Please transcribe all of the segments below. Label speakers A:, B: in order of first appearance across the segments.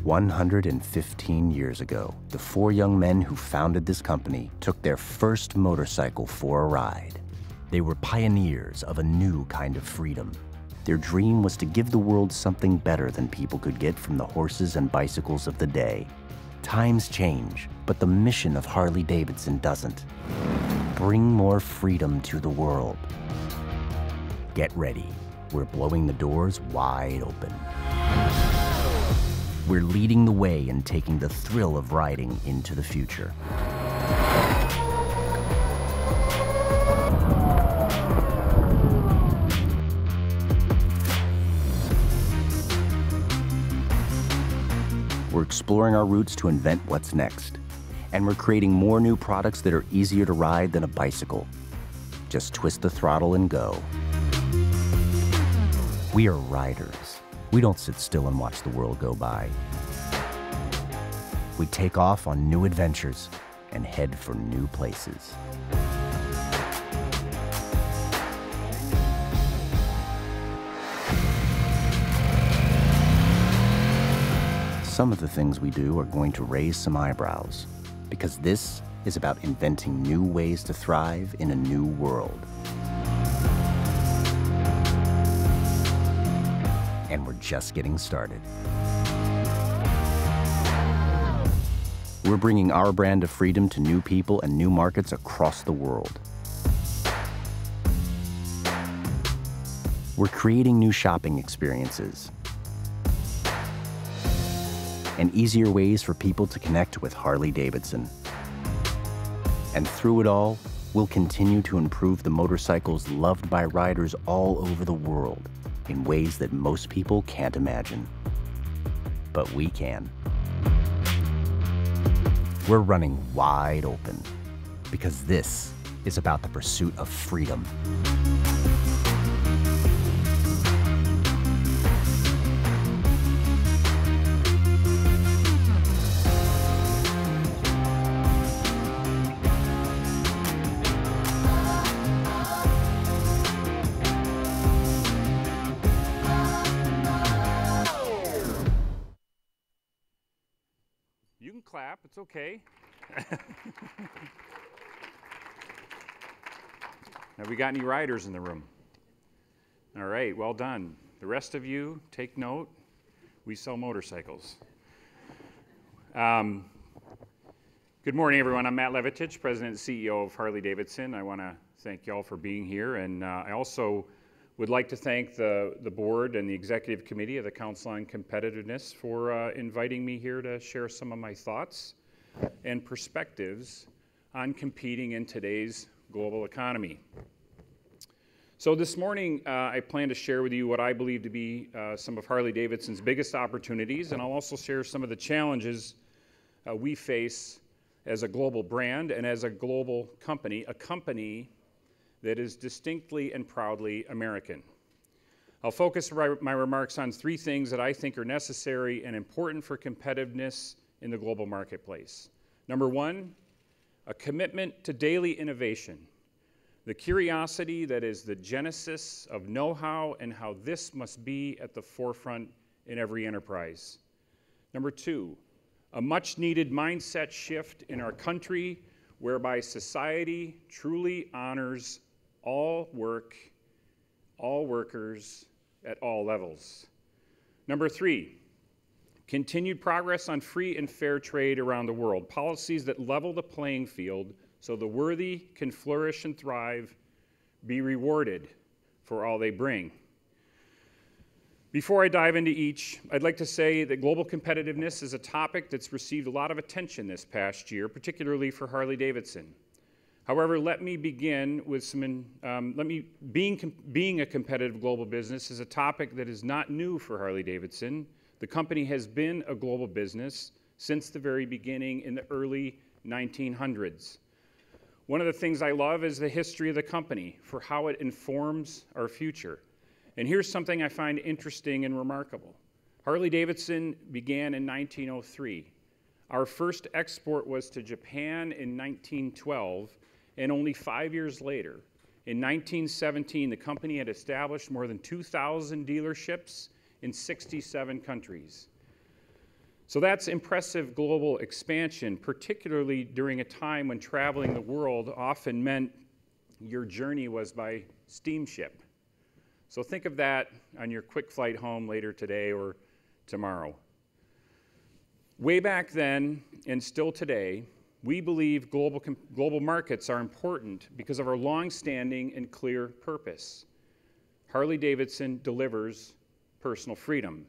A: 115 years ago, the four young men who founded this company took their first motorcycle for a ride. They were pioneers of a new kind of freedom. Their dream was to give the world something better than people could get from the horses and bicycles of the day. Times change, but the mission of Harley-Davidson doesn't. Bring more freedom to the world. Get ready. We're blowing the doors wide open. We're leading the way and taking the thrill of riding into the future. We're exploring our routes to invent what's next. And we're creating more new products that are easier to ride than a bicycle. Just twist the throttle and go. We are riders. We don't sit still and watch the world go by. We take off on new adventures and head for new places. Some of the things we do are going to raise some eyebrows, because this is about inventing new ways to thrive in a new world. And we're just getting started. We're bringing our brand of freedom to new people and new markets across the world. We're creating new shopping experiences and easier ways for people to connect with Harley-Davidson. And through it all, we'll continue to improve the motorcycles loved by riders all over the world in ways that most people can't imagine. But we can. We're running wide open because this is about the pursuit of freedom.
B: You can clap, it's okay. Have we got any riders in the room? All right, well done. The rest of you, take note. We sell motorcycles. Good morning, everyone. I'm Matt Levitich, President and CEO of Harley-Davidson. I want to thank y'all for being here, and I also would like to thank the board and the executive committee of the Council on Competitiveness for inviting me here to share some of my thoughts and perspectives on competing in today's global economy. So this morning, I plan to share with you what I believe to be some of Harley-Davidson's biggest opportunities, and I'll also share some of the challenges we face as a global brand and as a global company, a company that is distinctly and proudly American. I'll focus my remarks on three things that I think are necessary and important for competitiveness in the global marketplace. Number one, a commitment to daily innovation, the curiosity that is the genesis of know-how and how this must be at the forefront in every enterprise. Number two, a much-needed mindset shift in our country whereby society truly honors all work, all workers at all levels. Number three, continued progress on free and fair trade around the world, policies that level the playing field so the worthy can flourish and thrive, be rewarded for all they bring. Before I dive into each, I'd like to say that global competitiveness is a topic that's received a lot of attention this past year, particularly for Harley-Davidson. However, let me begin with being a competitive global business is a topic that is not new for Harley-Davidson. The company has been a global business since the very beginning in the early 1900s. One of the things I love is the history of the company for how it informs our future. And here's something I find interesting and remarkable. Harley-Davidson began in 1903. Our first export was to Japan in 1912. And only 5 years later, in 1917, the company had established more than 2,000 dealerships in 67 countries. So that's impressive global expansion, particularly during a time when traveling the world often meant your journey was by steamship. So think of that on your quick flight home later today or tomorrow. Way back then, and still today, we believe global markets are important because of our long-standing and clear purpose. Harley-Davidson delivers personal freedom.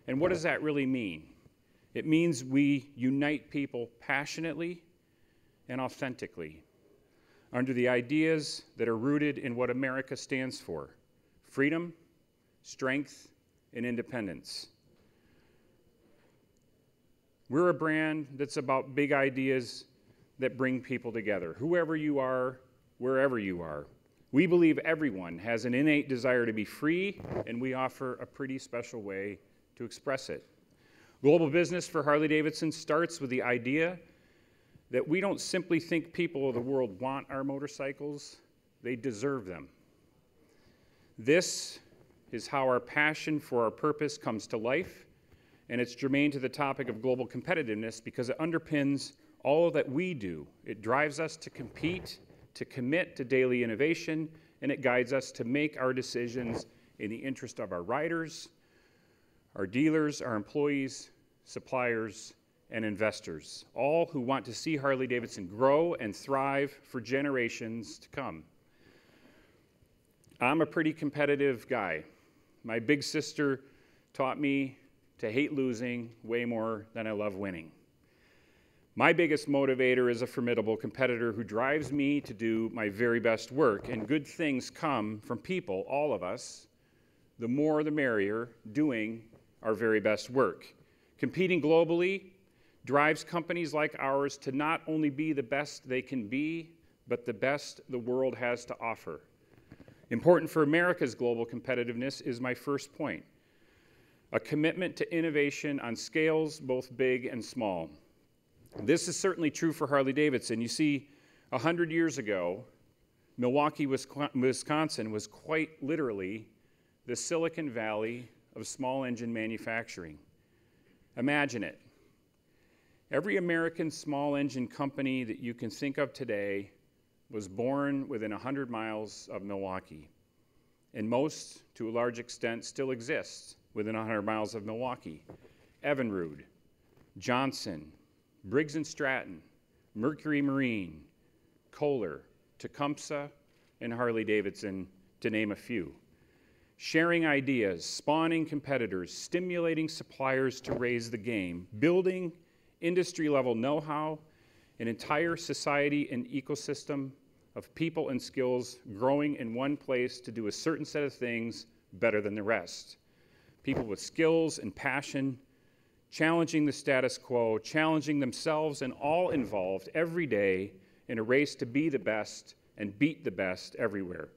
B: And what does that really mean? It means we unite people passionately and authentically under the ideas that are rooted in what America stands for: freedom, strength, and independence. We're a brand that's about big ideas that bring people together, whoever you are, wherever you are. We believe everyone has an innate desire to be free, and we offer a pretty special way to express it. Global business for Harley-Davidson starts with the idea that we don't simply think people of the world want our motorcycles, they deserve them. This is how our passion for our purpose comes to life, and it's germane to the topic of global competitiveness because it underpins all that we do. It drives us to compete, to commit to daily innovation, and it guides us to make our decisions in the interest of our riders, our dealers, our employees, suppliers, and investors, all who want to see Harley-Davidson grow and thrive for generations to come. I'm a pretty competitive guy. My big sister taught me to hate losing way more than I love winning. My biggest motivator is a formidable competitor who drives me to do my very best work, and good things come from people, all of us, the more the merrier, doing our very best work. Competing globally drives companies like ours to not only be the best they can be, but the best the world has to offer. Important for America's global competitiveness is my first point: a commitment to innovation on scales both big and small. This is certainly true for Harley-Davidson. You see, 100 years ago, Milwaukee, Wisconsin was quite literally the Silicon Valley of small engine manufacturing. Imagine it. Every American small engine company that you can think of today was born within 100 miles of Milwaukee, and most, to a large extent, still exist within 100 miles of Milwaukee. Evinrude, Johnson, Briggs & Stratton, Mercury Marine, Kohler, Tecumseh, and Harley-Davidson, to name a few. Sharing ideas, spawning competitors, stimulating suppliers to raise the game, building industry-level know-how, an entire society and ecosystem of people and skills growing in one place to do a certain set of things better than the rest. People with skills and passion, challenging the status quo, challenging themselves and all involved every day in a race to be the best and beat the best everywhere.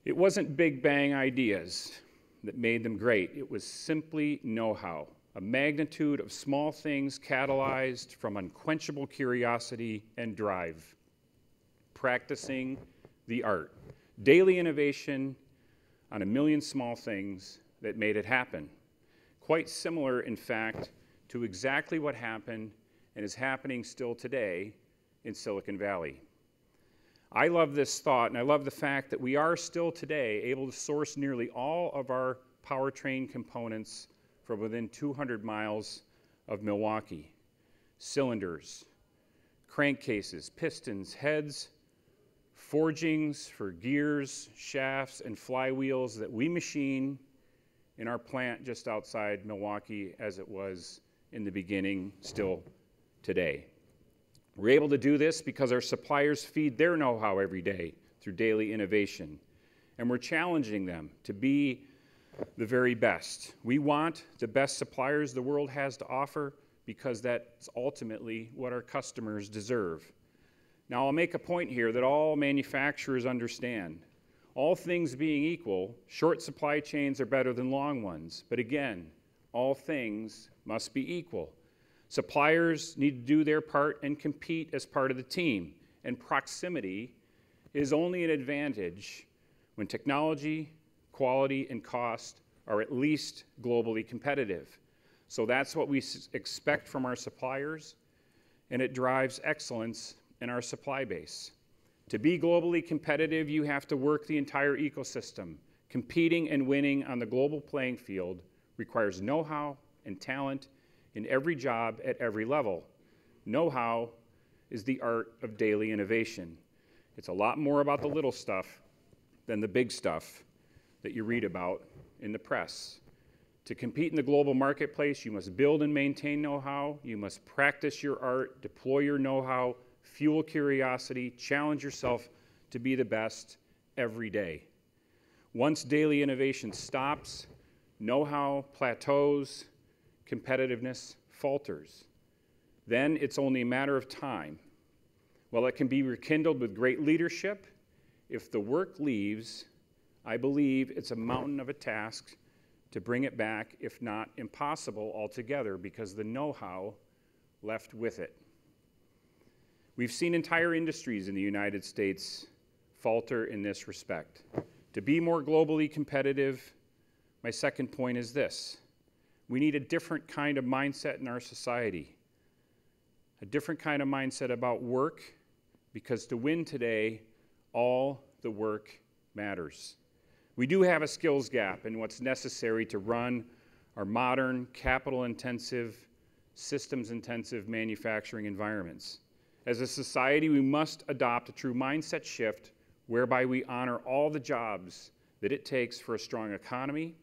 B: It wasn't big bang ideas that made them great. It was simply know-how, a magnitude of small things catalyzed from unquenchable curiosity and drive. Practicing the art. Daily innovation on a million small things that made it happen. Quite similar, in fact, to exactly what happened and is happening still today in Silicon Valley. I love this thought, and I love the fact that we are still today able to source nearly all of our powertrain components from within 200 miles of Milwaukee. Cylinders, crankcases, pistons, heads, forgings for gears, shafts, and flywheels that we machine in our plant just outside Milwaukee as it was in the beginning, still today. We're able to do this because our suppliers feed their know-how every day through daily innovation, and we're challenging them to be the very best. We want the best suppliers the world has to offer because that's ultimately what our customers deserve. Now, I'll make a point here that all manufacturers understand. All things being equal, short supply chains are better than long ones. But again, all things must be equal. Suppliers need to do their part and compete as part of the team. And proximity is only an advantage when technology, quality, and cost are at least globally competitive. So that's what we expect from our suppliers, and it drives excellence in our supply base. To be globally competitive, you have to work the entire ecosystem. Competing and winning on the global playing field requires know-how and talent in every job at every level. Know-how is the art of daily innovation. It's a lot more about the little stuff than the big stuff that you read about in the press. To compete in the global marketplace, you must build and maintain know-how. You must practice your art, deploy your know-how, fuel curiosity, challenge yourself to be the best every day. Once daily innovation stops, know-how plateaus, competitiveness falters. Then it's only a matter of time. While it can be rekindled with great leadership, if the work leaves, I believe it's a mountain of a task to bring it back, if not impossible altogether, because the know-how left with it. We've seen entire industries in the United States falter in this respect. To be more globally competitive, my second point is this: we need a different kind of mindset in our society, a different kind of mindset about work, because to win today, all the work matters. We do have a skills gap in what's necessary to run our modern, capital-intensive, systems-intensive manufacturing environments. As a society, we must adopt a true mindset shift whereby we honor all the jobs that it takes for a strong economy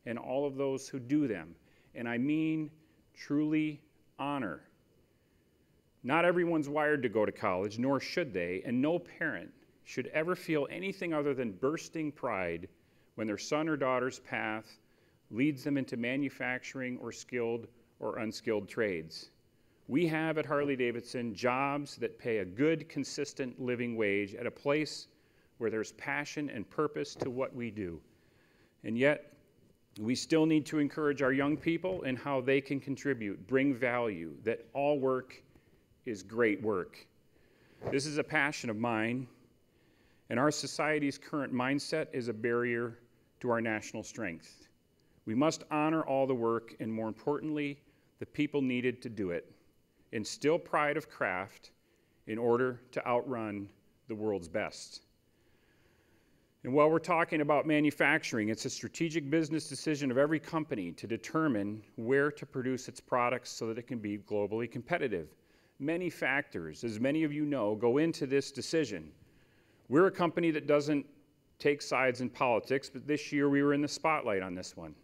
B: and all of those who do them. And I mean truly honor. Not everyone's wired to go to college, nor should they, and no parent should ever feel anything other than bursting pride when their son or daughter's path leads them into manufacturing or skilled or unskilled trades. We have at Harley-Davidson jobs that pay a good, consistent living wage at a place where there's passion and purpose to what we do. And yet, we still need to encourage our young people in how they can contribute, bring value, that all work is great work. This is a passion of mine, and our society's current mindset is a barrier to our national strength. We must honor all the work, and more importantly, the people needed to do it. Instill pride of craft in order to outrun the world's best. And while we're talking about manufacturing, it's a strategic business decision of every company to determine where to produce its products so that it can be globally competitive. Many factors, as many of you know, go into this decision. We're a company that doesn't take sides in politics, but this year we were in the spotlight on this one.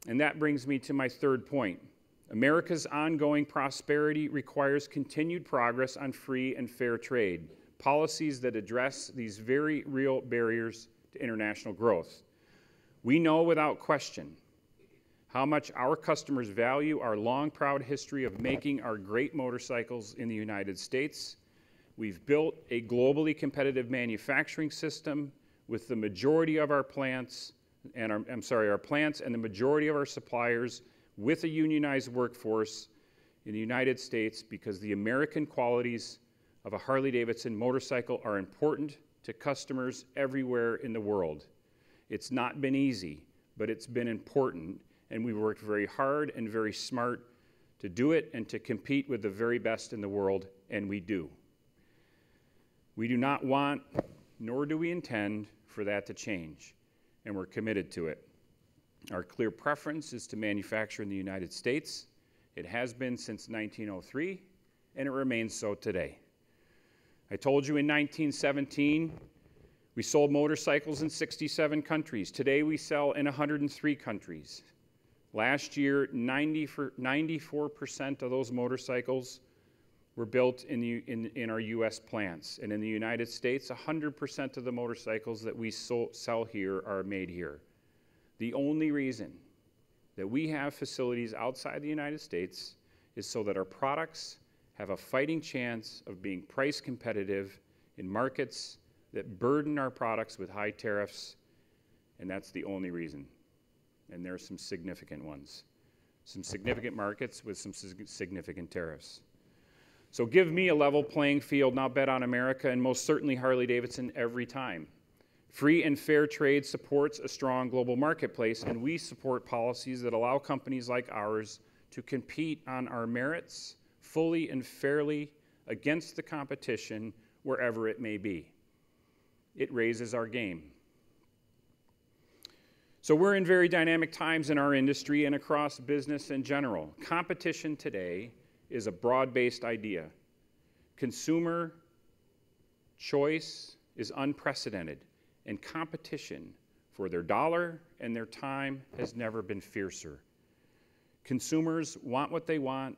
B: And that brings me to my third point. America's ongoing prosperity requires continued progress on free and fair trade, policies that address these very real barriers to international growth. We know without question how much our customers value our long, proud history of making our great motorcycles in the United States. We've built a globally competitive manufacturing system with the majority of our plants, and our plants and the majority of our suppliers with a unionized workforce in the United States, because the American qualities of a Harley-Davidson motorcycle are important to customers everywhere in the world. It's not been easy, but it's been important, and we've worked very hard and very smart to do it and to compete with the very best in the world, and we do. We do not want, nor do we intend, for that to change, and we're committed to it. Our clear preference is to manufacture in the United States. It has been since 1903, and it remains so today. I told you in 1917, we sold motorcycles in 67 countries. Today we sell in 103 countries. Last year, 94% of those motorcycles were built in our U.S. plants. And in the United States, 100% of the motorcycles that we sell here are made here. The only reason that we have facilities outside the United States is so that our products have a fighting chance of being price competitive in markets that burden our products with high tariffs, and that's the only reason. And there are some significant ones. Some significant markets with some significant tariffs. So give me a level playing field, and I'll bet on America, and most certainly Harley-Davidson every time. Free and fair trade supports a strong global marketplace, and we support policies that allow companies like ours to compete on our merits fully and fairly against the competition wherever it may be. It raises our game. So we're in very dynamic times in our industry and across business in general. Competition today is a broad-based idea. Consumer choice is unprecedented, and competition for their dollar and their time has never been fiercer. Consumers want what they want,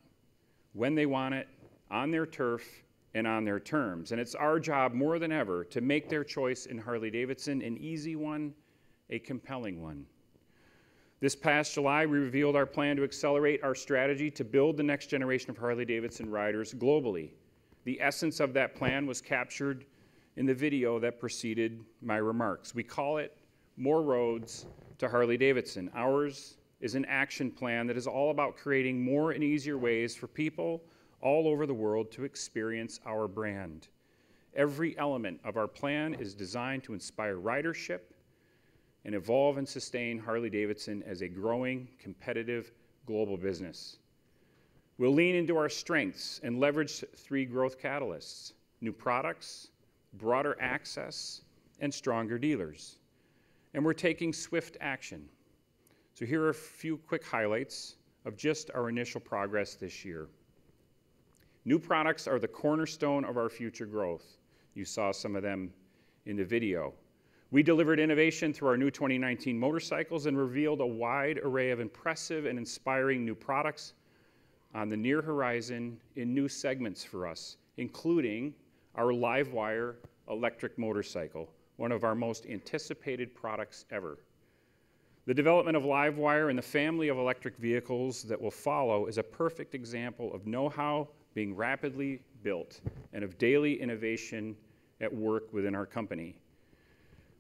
B: when they want it, on their turf, and on their terms. And it's our job more than ever to make their choice in Harley-Davidson an easy one, a compelling one. This past July, we revealed our plan to accelerate our strategy to build the next generation of Harley-Davidson riders globally. The essence of that plan was captured in the video that preceded my remarks. We call it More Roads to Harley-Davidson. Ours is an action plan that is all about creating more and easier ways for people all over the world to experience our brand. Every element of our plan is designed to inspire ridership and evolve and sustain Harley-Davidson as a growing, competitive global business. We'll lean into our strengths and leverage 3 growth catalysts: new products, broader access, and stronger dealers. And we're taking swift action. So here are a few quick highlights of just our initial progress this year. New products are the cornerstone of our future growth. You saw some of them in the video. We delivered innovation through our new 2019 motorcycles and revealed a wide array of impressive and inspiring new products on the near horizon in new segments for us, including our Livewire electric motorcycle, one of our most anticipated products ever. The development of Livewire and the family of electric vehicles that will follow is a perfect example of know-how being rapidly built and of daily innovation at work within our company.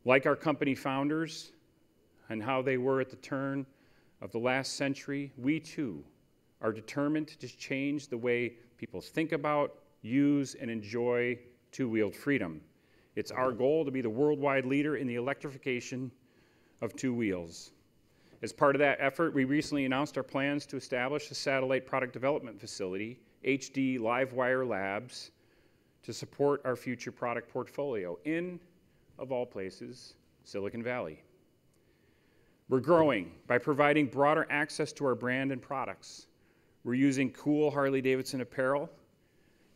B: Like our company founders and how they were at the turn of the last century, we too are determined to change the way people think about, use, and enjoy two-wheeled freedom. It's our goal to be the worldwide leader in the electrification of two wheels. As part of that effort, we recently announced our plans to establish a satellite product development facility, HD Livewire Labs, to support our future product portfolio in, of all places, Silicon Valley. We're growing by providing broader access to our brand and products. We're using cool Harley-Davidson apparel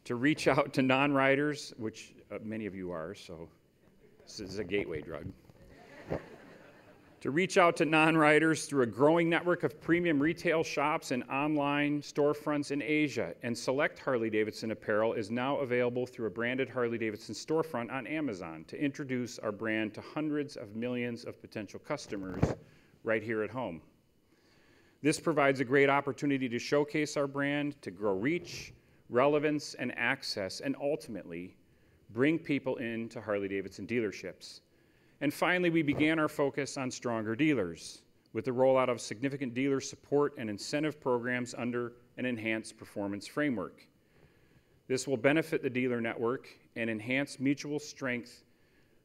B: to reach out to non-riders, which many of you are, so this is a gateway drug. To reach out to non-riders through a growing network of premium retail shops and online storefronts in Asia. And select Harley-Davidson apparel is now available through a branded Harley-Davidson storefront on Amazon to introduce our brand to hundreds of millions of potential customers right here at home. This provides a great opportunity to showcase our brand, to grow reach, relevance, and access, and ultimately bring people into Harley-Davidson dealerships. And finally, we began our focus on stronger dealers with the rollout of significant dealer support and incentive programs under an enhanced performance framework. This will benefit the dealer network and enhance mutual strength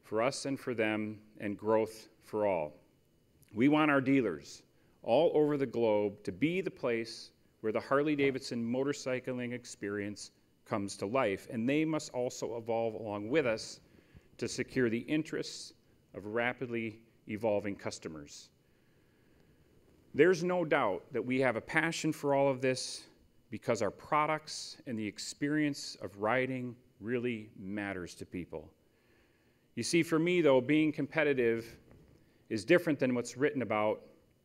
B: for us and for them and growth for all. We want our dealers all over the globe to be the place where the Harley-Davidson motorcycling experience comes to life, and they must also evolve along with us to secure the interests of rapidly evolving customers. There's no doubt that we have a passion for all of this because our products and the experience of riding really matters to people. You see, for me, though, being competitive is different than what's written about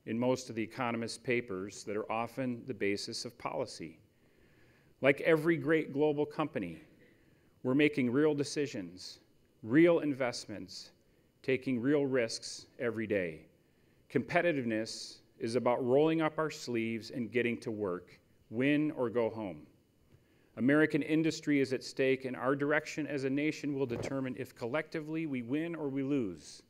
B: in most of the economist papers that are often the basis of policy. Like every great global company, we're making real decisions, real investments, taking real risks every day. Competitiveness is about rolling up our sleeves and getting to work, win or go home. American industry is at stake, and our direction as a nation will determine if collectively we win or we lose.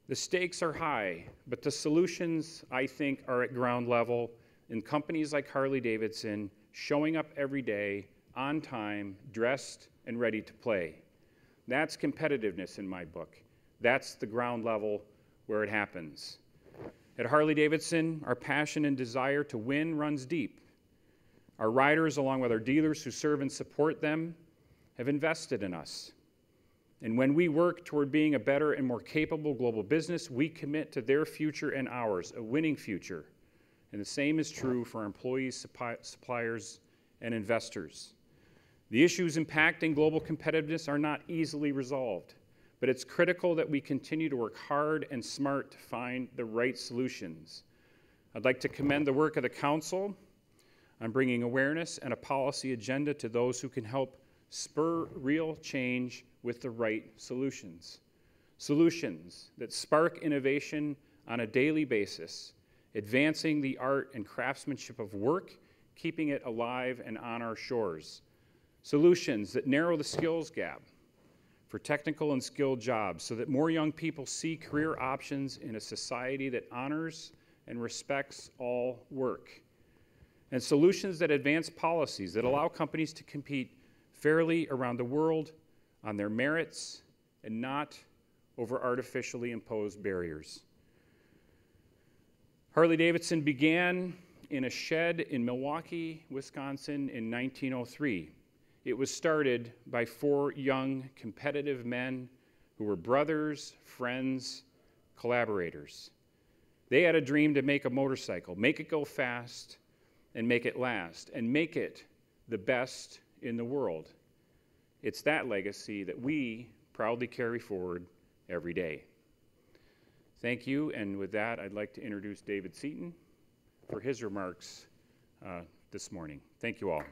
B: The stakes are high, but the solutions, I think, are at ground level in companies like Harley-Davidson showing up every day, on time, dressed, and ready to play. That's competitiveness in my book. That's the ground level where it happens. At Harley-Davidson, our passion and desire to win runs deep. Our riders, along with our dealers who serve and support them, have invested in us. And when we work toward being a better and more capable global business, we commit to their future and ours, a winning future. And the same is true for our employees, suppliers, and investors. The issues impacting global competitiveness are not easily resolved, but it's critical that we continue to work hard and smart to find the right solutions. I'd like to commend the work of the Council on bringing awareness and a policy agenda to those who can help spur real change with the right solutions. Solutions that spark innovation on a daily basis, advancing the art and craftsmanship of work, keeping it alive and on our shores. Solutions that narrow the skills gap for technical and skilled jobs so that more young people see career options in a society that honors and respects all work. And solutions that advance policies that allow companies to compete fairly around the world on their merits and not over artificially imposed barriers. Harley-Davidson began in a shed in Milwaukee, Wisconsin in 1903. It was started by 4 young, competitive men who were brothers, friends, collaborators. They had a dream to make a motorcycle, make it go fast, and make it last, and make it the best in the world. It's that legacy that we proudly carry forward every day. Thank you, and with that, I'd like to introduce David Seaton for his remarks this morning. Thank you all.